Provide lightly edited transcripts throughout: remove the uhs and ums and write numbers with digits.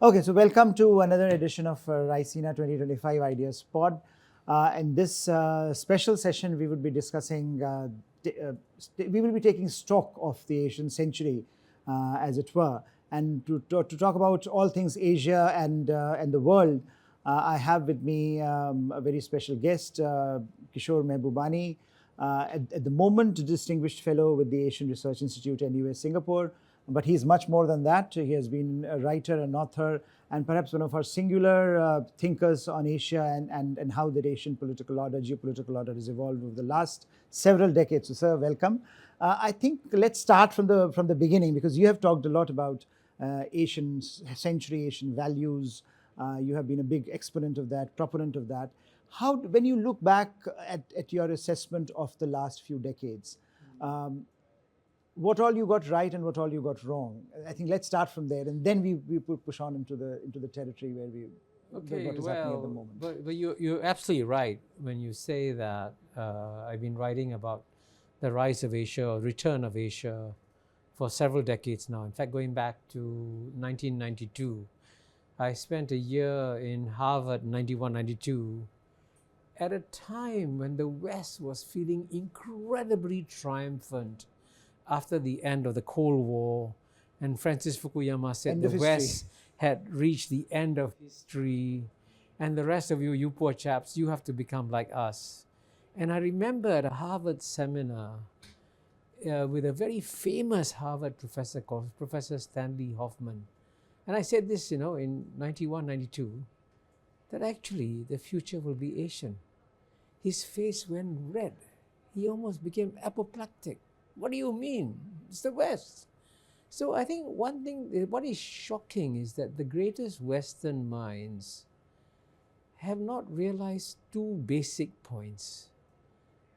Okay, so welcome to another edition of Raisina 2025 Ideas Pod. In this special session, we would be discussing, we will be taking stock of the Asian century, as it were. And to talk about all things Asia and the world, I have with me a very special guest, Kishore Mahbubani, at the moment a distinguished fellow with the Asian Research Institute, NUS Singapore. But he's much more than that. He has been a writer, an author, and perhaps one of our singular thinkers on Asia and how the Asian political order, geopolitical order has evolved over the last several decades. So, sir, welcome. I think let's start from the beginning, because you have talked a lot about Asian century, Asian values. You have been a big exponent of that, proponent of that. How, when you look back at your assessment of the last few decades, what all you got right and what all you got wrong? I think let's start from there, and then we push on into the territory where what is happening at the moment. But you're absolutely right when you say that. I've been writing about the rise of Asia or return of Asia for several decades now. In fact, going back to 1992, I spent a year in Harvard, 91, 92, at a time when the West was feeling incredibly triumphant after the end of the Cold War, and Francis Fukuyama said the West had reached the end of history, and the rest of you poor chaps, you have to become like us. And I remember at a Harvard seminar with a very famous Harvard professor called Professor Stanley Hoffman, and I said this, in 91, 92, that actually the future will be Asian. His face went red. He almost became apoplectic. What do you mean? It's the West. So I think one thing, what is shocking is that the greatest Western minds have not realized two basic points.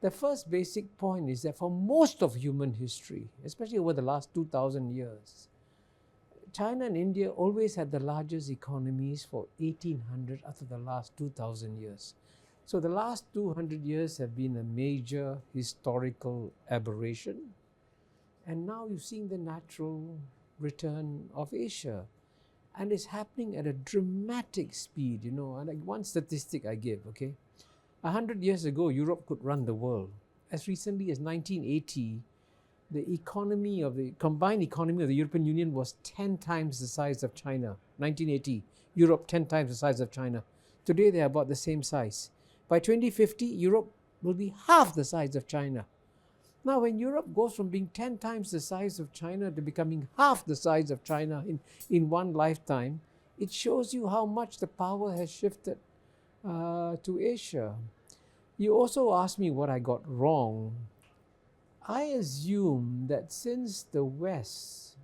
The first basic point is that for most of human history, especially over the last 2,000 years, China and India always had the largest economies for 1,800 out of the last 2,000 years. So the last 200 years have been a major historical aberration. And now you're seeing the natural return of Asia. And it's happening at a dramatic speed, And like one statistic I give, 100 years ago, Europe could run the world. As recently as 1980, the combined economy of the European Union was 10 times the size of China. 1980, Europe 10 times the size of China. Today, they're about the same size. By 2050, Europe will be half the size of China. Now, when Europe goes from being 10 times the size of China to becoming half the size of China in one lifetime, it shows you how much the power has shifted to Asia. You also asked me what I got wrong. I assume that since the West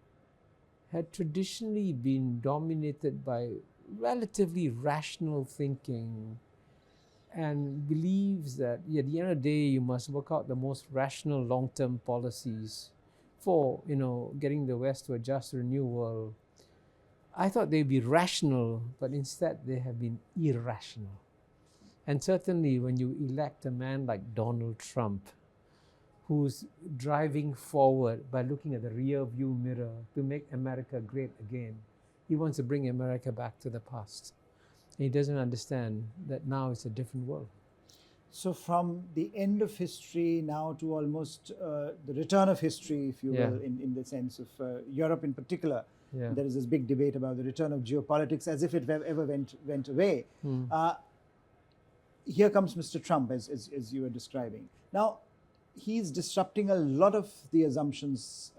had traditionally been dominated by relatively rational thinking, and believes that at the end of the day you must work out the most rational long-term policies for getting the West to adjust to the new world. I thought they'd be rational, but instead they have been irrational. And certainly when you elect a man like Donald Trump, who's driving forward by looking at the rear view mirror to make America great again, he wants to bring America back to the past. He doesn't understand that now it's a different world. So from the end of history now to almost the return of history, if you will, in the sense of Europe in particular, there is this big debate about the return of geopolitics as if it ever went away. Here comes Mr. Trump, as you were describing. Now, he's disrupting a lot of the assumptions,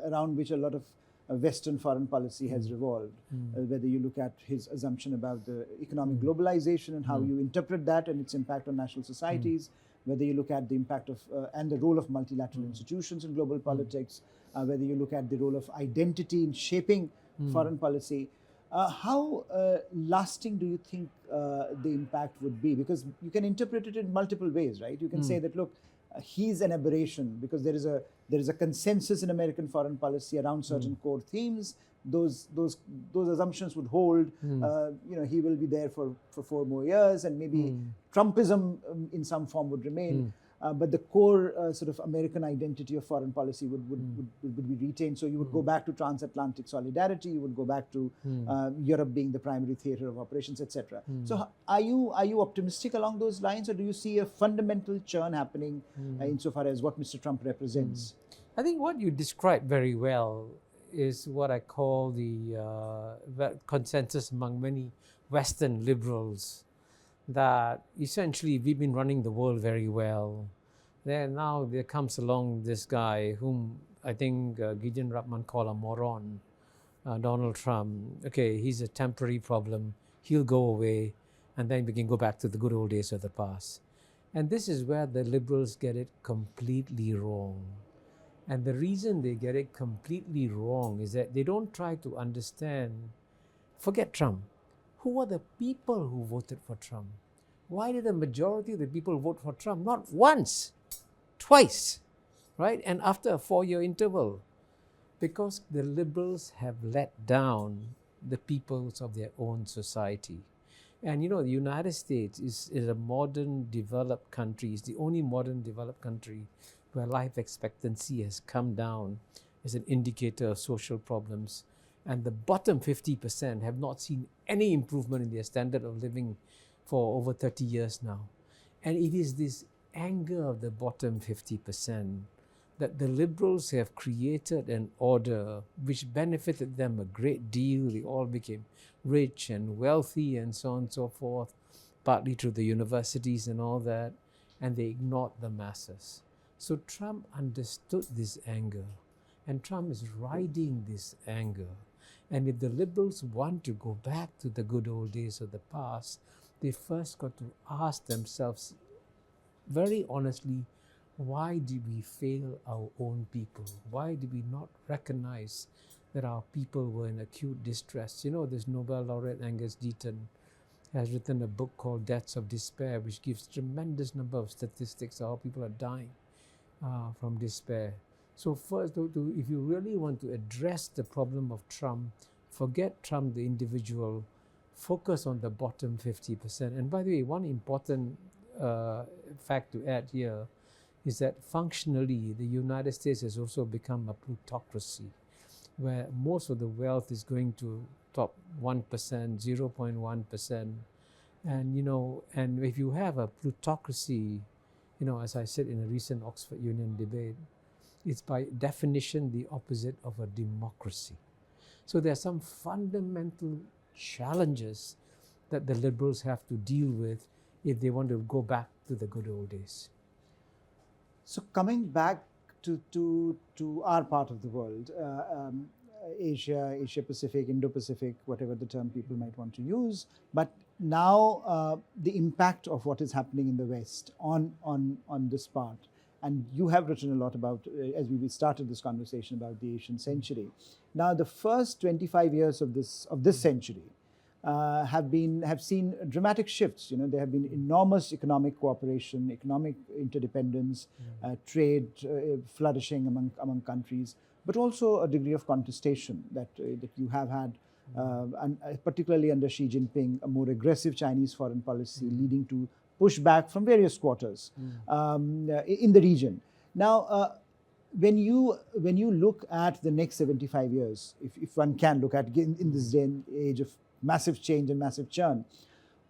around which a lot of Western foreign policy has revolved, whether you look at his assumption about the economic globalization and how you interpret that and its impact on national societies, whether you look at the impact of and the role of multilateral institutions in global politics, whether you look at the role of identity in shaping foreign policy. How lasting do you think the impact would be? Because you can interpret it in multiple ways, right? You can say that, look, he's an aberration because there is a consensus in American foreign policy around certain core themes. Those assumptions would hold. He will be there for 4 more years, and maybe Trumpism in some form would remain. but the core sort of American identity of foreign policy would be retained. So you would go back to transatlantic solidarity, you would go back to Europe being the primary theater of operations, etc. So are you optimistic along those lines, or do you see a fundamental churn happening insofar as what Mr. Trump represents? I think what you described very well is what I call the consensus among many Western liberals, that essentially we've been running the world very well. Now there comes along this guy whom I think Gideon Rutman called a moron, Donald Trump. Okay, he's a temporary problem. He'll go away, and then we can go back to the good old days of the past. And this is where the liberals get it completely wrong. And the reason they get it completely wrong is that they don't try to understand, forget Trump, who are the people who voted for Trump? Why did the majority of the people vote for Trump? Not once, twice, right? And after a 4-year interval. Because the liberals have let down the peoples of their own society. And you know, the United States is a modern developed country. It's the only modern developed country where life expectancy has come down as an indicator of social problems. And the bottom 50% have not seen any improvement in their standard of living for over 30 years now. And it is this anger of the bottom 50% that the liberals have created an order which benefited them a great deal. They all became rich and wealthy and so on and so forth, partly through the universities and all that, and they ignored the masses. So Trump understood this anger, and Trump is riding this anger. And if the liberals want to go back to the good old days of the past, they first got to ask themselves very honestly, why did we fail our own people? Why did we not recognize that our people were in acute distress? You know, this Nobel laureate Angus Deaton has written a book called Deaths of Despair, which gives tremendous number of statistics of how people are dying from despair. So first, if you really want to address the problem of Trump, forget Trump the individual, focus on the bottom 50%. And by the way, one important fact to add here is that functionally the United States has also become a plutocracy, where most of the wealth is going to top 1%, 0.1%. And, you know, and if you have a plutocracy, you know, as I said in a recent Oxford Union debate, it's by definition the opposite of a democracy. So there are some fundamental challenges that the liberals have to deal with if they want to go back to the good old days. So coming back to our part of the world, Asia, Asia Pacific, Indo-Pacific, whatever the term people might want to use, but now the impact of what is happening in the West on this part. And you have written a lot about, as we started this conversation, about the Asian century. Now, the first 25 years of this century have seen dramatic shifts. You know, there have been enormous economic cooperation, economic interdependence, trade flourishing among countries, but also a degree of contestation that you have had, and particularly under Xi Jinping, a more aggressive Chinese foreign policy leading to pushback from various quarters in the region. Now, when you look at the next 75 years, if one can look at in this day and age of massive change and massive churn,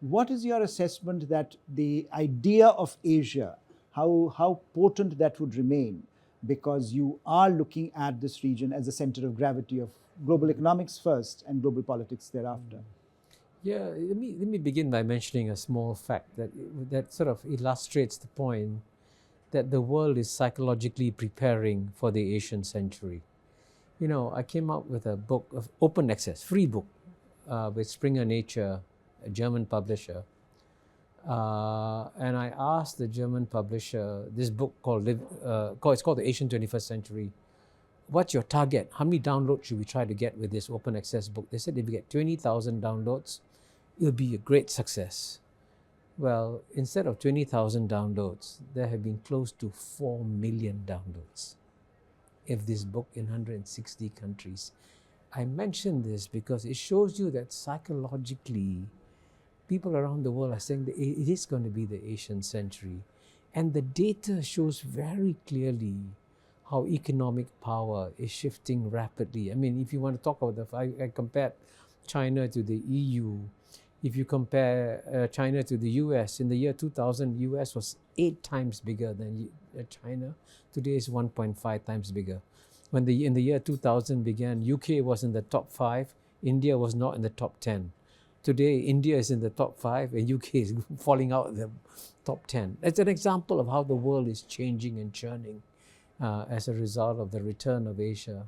what is your assessment that the idea of Asia, how potent that would remain, because you are looking at this region as a center of gravity of global economics first and global politics thereafter? Yeah, let me begin by mentioning a small fact that sort of illustrates the point that the world is psychologically preparing for the Asian century. You know, I came out with a book of open access, free book, with Springer Nature, a German publisher. And I asked the German publisher, this book it's called The Asian 21st Century, what's your target? How many downloads should we try to get with this open access book? They said if we get 20,000 downloads, it'll be a great success. Well, instead of 20,000 downloads, there have been close to 4 million downloads of this book in 160 countries. I mention this because it shows you that psychologically, people around the world are saying that it is going to be the Asian century. And the data shows very clearly how economic power is shifting rapidly. I mean, if you want to talk about I compared China to the EU. If you compare China to the US, in the year 2000, US was 8 times bigger than China. Today is 1.5 times bigger. When in the year 2000 began, UK was in the top 5, India was not in the top 10. Today, India is in the top 5 and UK is falling out of the top 10. It's an example of how the world is changing and churning as a result of the return of Asia.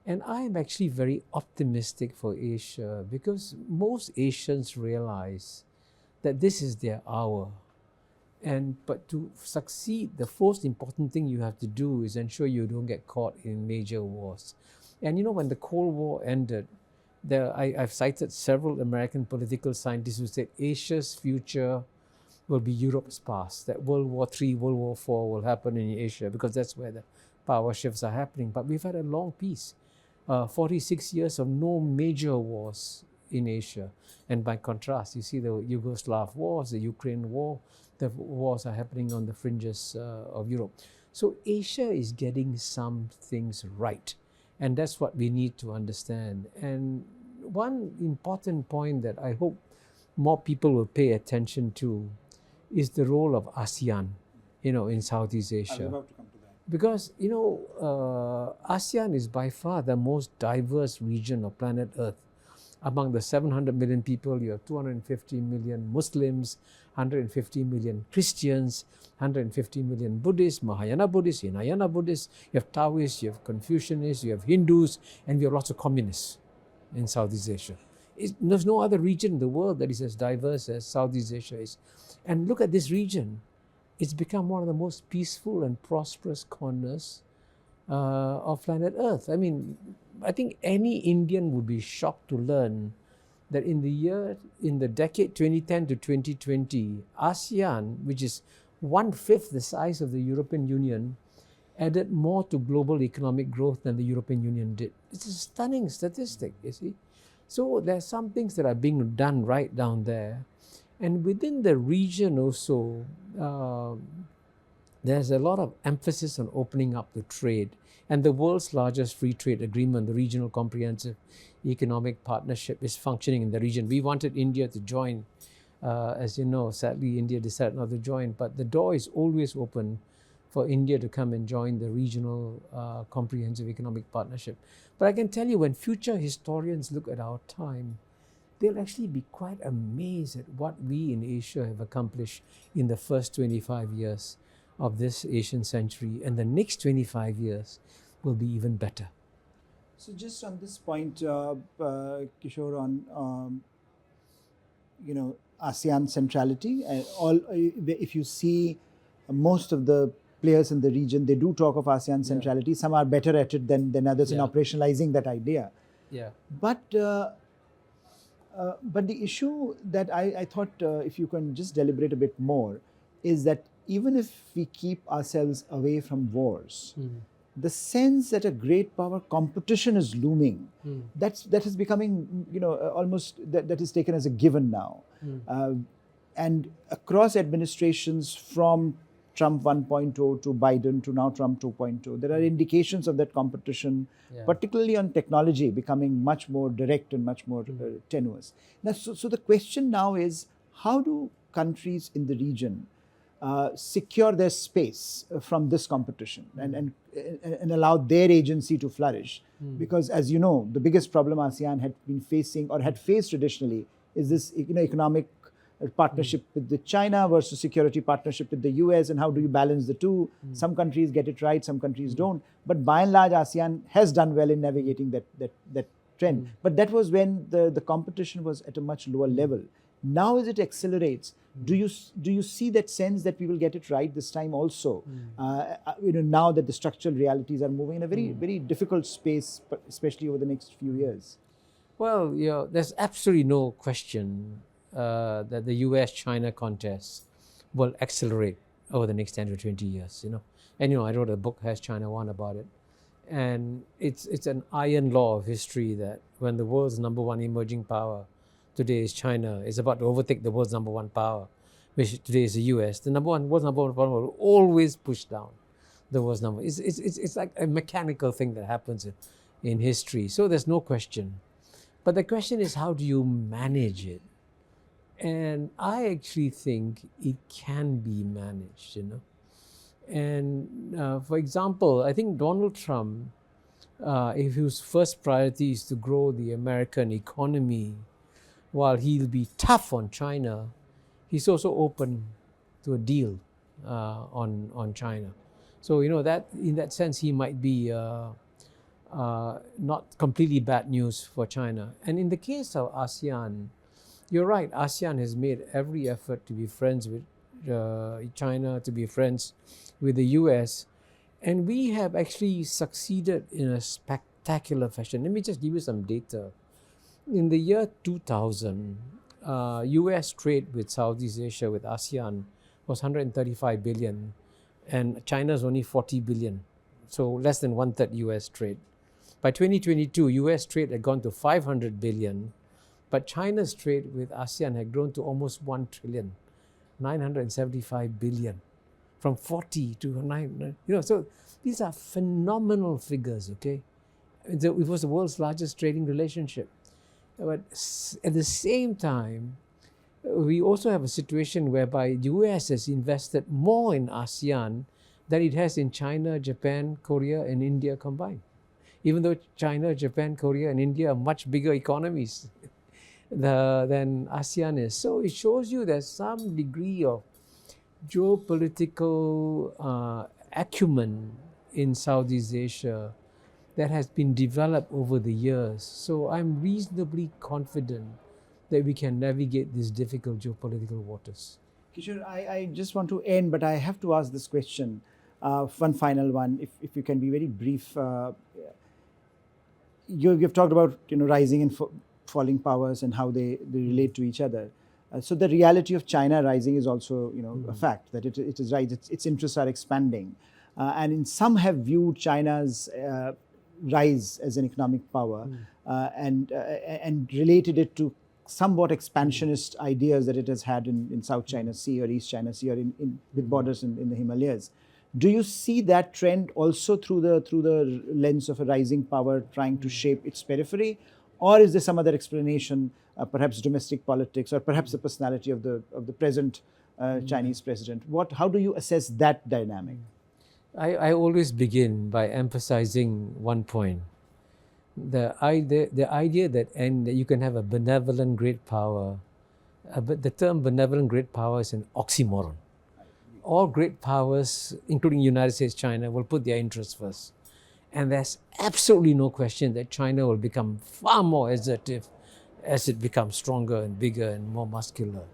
And I am actually very optimistic for Asia because most Asians realize that this is their hour. But to succeed, the most important thing you have to do is ensure you don't get caught in major wars. And you know, when the Cold War ended, I've cited several American political scientists who said Asia's future will be Europe's past, that World War III, World War IV will happen in Asia because that's where the power shifts are happening. But we've had a long peace. 46 years of no major wars in Asia. And by contrast, you see the Yugoslav wars, the Ukraine war, the wars are happening on the fringes of Europe. So Asia is getting some things right. And that's what we need to understand. And one important point that I hope more people will pay attention to is the role of ASEAN, in Southeast Asia. I was about to come to that. Because, ASEAN is by far the most diverse region of planet Earth. Among the 700 million people, you have 250 million Muslims, 150 million Christians, 150 million Buddhists, Mahayana Buddhists, Hinayana Buddhists, you have Taoists, you have Confucianists, you have Hindus, and you have lots of communists in Southeast Asia. There's no other region in the world that is as diverse as Southeast Asia is. And look at this region. It's become one of the most peaceful and prosperous corners of planet Earth. I mean, I think any Indian would be shocked to learn that in the decade 2010 to 2020, ASEAN, which is 1/5 the size of the European Union, added more to global economic growth than the European Union did. It's a stunning statistic, you see. So there's some things that are being done right down there. And within the region also, there's a lot of emphasis on opening up the trade. And the world's largest free trade agreement, the Regional Comprehensive Economic Partnership, is functioning in the region. We wanted India to join. As you know, sadly, India decided not to join. But the door is always open for India to come and join the Regional Comprehensive Economic Partnership. But I can tell you, when future historians look at our time, they'll actually be quite amazed at what we in Asia have accomplished in the first 25 years of this Asian century. And the next 25 years will be even better. So just on this point, Kishore, on ASEAN centrality, if you see most of the players in the region, they do talk of ASEAN centrality. Yeah. Some are better at it than others in operationalizing that idea. Yeah. But the issue that I thought, if you can just deliberate a bit more, is that even if we keep ourselves away from wars, the sense that a great power competition is looming, that is becoming, almost that is taken as a given now. And across administrations, from Trump 1.0 to Biden to now Trump 2.0, there are indications of that competition, particularly on technology, becoming much more direct and much more tenuous. Now, so the question now is, how do countries in the region secure their space from this competition and allow their agency to flourish? Because, as you know, the biggest problem ASEAN had been facing or had faced traditionally is this economic partnership with China versus security partnership with the US, and how do you balance the two? Some countries get it right, some countries don't. But by and large, ASEAN has done well in navigating that trend. But that was when the competition was at a much lower level. Now as it accelerates, do you see that sense that we will get it right this time also? Now that the structural realities are moving in a very, very difficult space, especially over the next few years. Well, there's absolutely no question that the US-China contest will accelerate over the next 10 to 20 years, And, I wrote a book, Has China Won, about it. And it's an iron law of history that when the world's number one emerging power today is China, is about to overtake the world's number one power. which today is the US, the world's number one power will always push down the world's number. It's like a mechanical thing that happens in history. So there's no question. But the question is, how do you manage it? And I actually think it can be managed, And for example, I think Donald Trump, if his first priority is to grow the American economy, while he'll be tough on China, he's also open to a deal on China. So that in that sense he might be not completely bad news for China. And in the case of ASEAN, you're right, ASEAN has made every effort to be friends with China, to be friends with the US, and we have actually succeeded in a spectacular fashion. Let me just give you some data. In the year 2000, US trade with Southeast Asia, with ASEAN, was 135 billion, and China's only 40 billion, so less than one-third US trade. By 2022, US trade had gone to 500 billion, but China's trade with ASEAN had grown to almost 1 trillion, 975 billion, from 40 to 9. So these are phenomenal figures, okay? It was the world's largest trading relationship. But at the same time, we also have a situation whereby the US has invested more in ASEAN than it has in China, Japan, Korea, and India combined. Even though China, Japan, Korea, and India are much bigger economies than ASEAN is. So it shows you there's some degree of geopolitical acumen in Southeast Asia that has been developed over the years. So I'm reasonably confident that we can navigate these difficult geopolitical waters. Kishore, I just want to end, but I have to ask this question, one final one, if you can be very brief. You've talked about rising and falling powers and how they relate to each other. So the reality of China rising is also a fact, that it is right. Its interests are expanding, and some have viewed China's rise as an economic power and related it to somewhat expansionist ideas that it has had in South China Sea or East China Sea or with borders in the Himalayas. Do you see that trend also through the lens of a rising power trying to shape its periphery, or is there some other explanation, perhaps domestic politics, or perhaps the personality of the present Chinese president? How do you assess that dynamic? I always begin by emphasizing one point: the idea that you can have a benevolent great power. But the term benevolent great power is an oxymoron. All great powers, including United States, China, will put their interests first. And there's absolutely no question that China will become far more assertive as it becomes stronger and bigger and more muscular.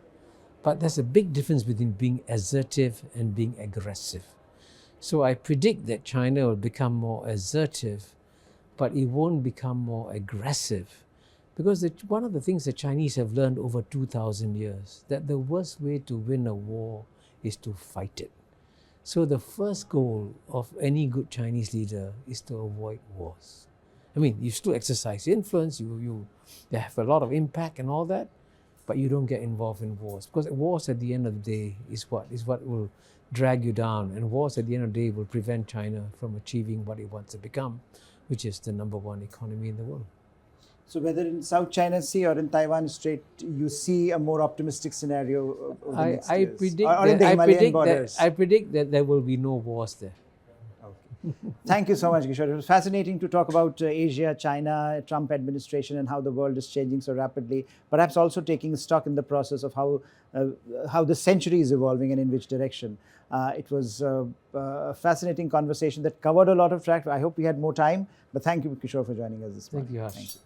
But there's a big difference between being assertive and being aggressive. So I predict that China will become more assertive, but it won't become more aggressive. Because one of the things the Chinese have learned over 2,000 years, that the worst way to win a war is to fight it. So the first goal of any good Chinese leader is to avoid wars. I mean, you still exercise influence, they have a lot of impact and all that, but you don't get involved in wars. Because wars at the end of the day is what will drag you down, and wars at the end of the day will prevent China from achieving what it wants to become, which is the #1 economy in the world. So whether in South China Sea or in Taiwan Strait, you see a more optimistic scenario over the next years? I predict that there will be no wars there. Okay. Thank you so much, Kishore. It was fascinating to talk about Asia, China, Trump administration, and how the world is changing so rapidly. Perhaps also taking stock in the process of how the century is evolving and in which direction. It was a fascinating conversation that covered a lot of track. I hope we had more time, but thank you, Kishore, for joining us this morning. Thank you, Harsh. Thank you.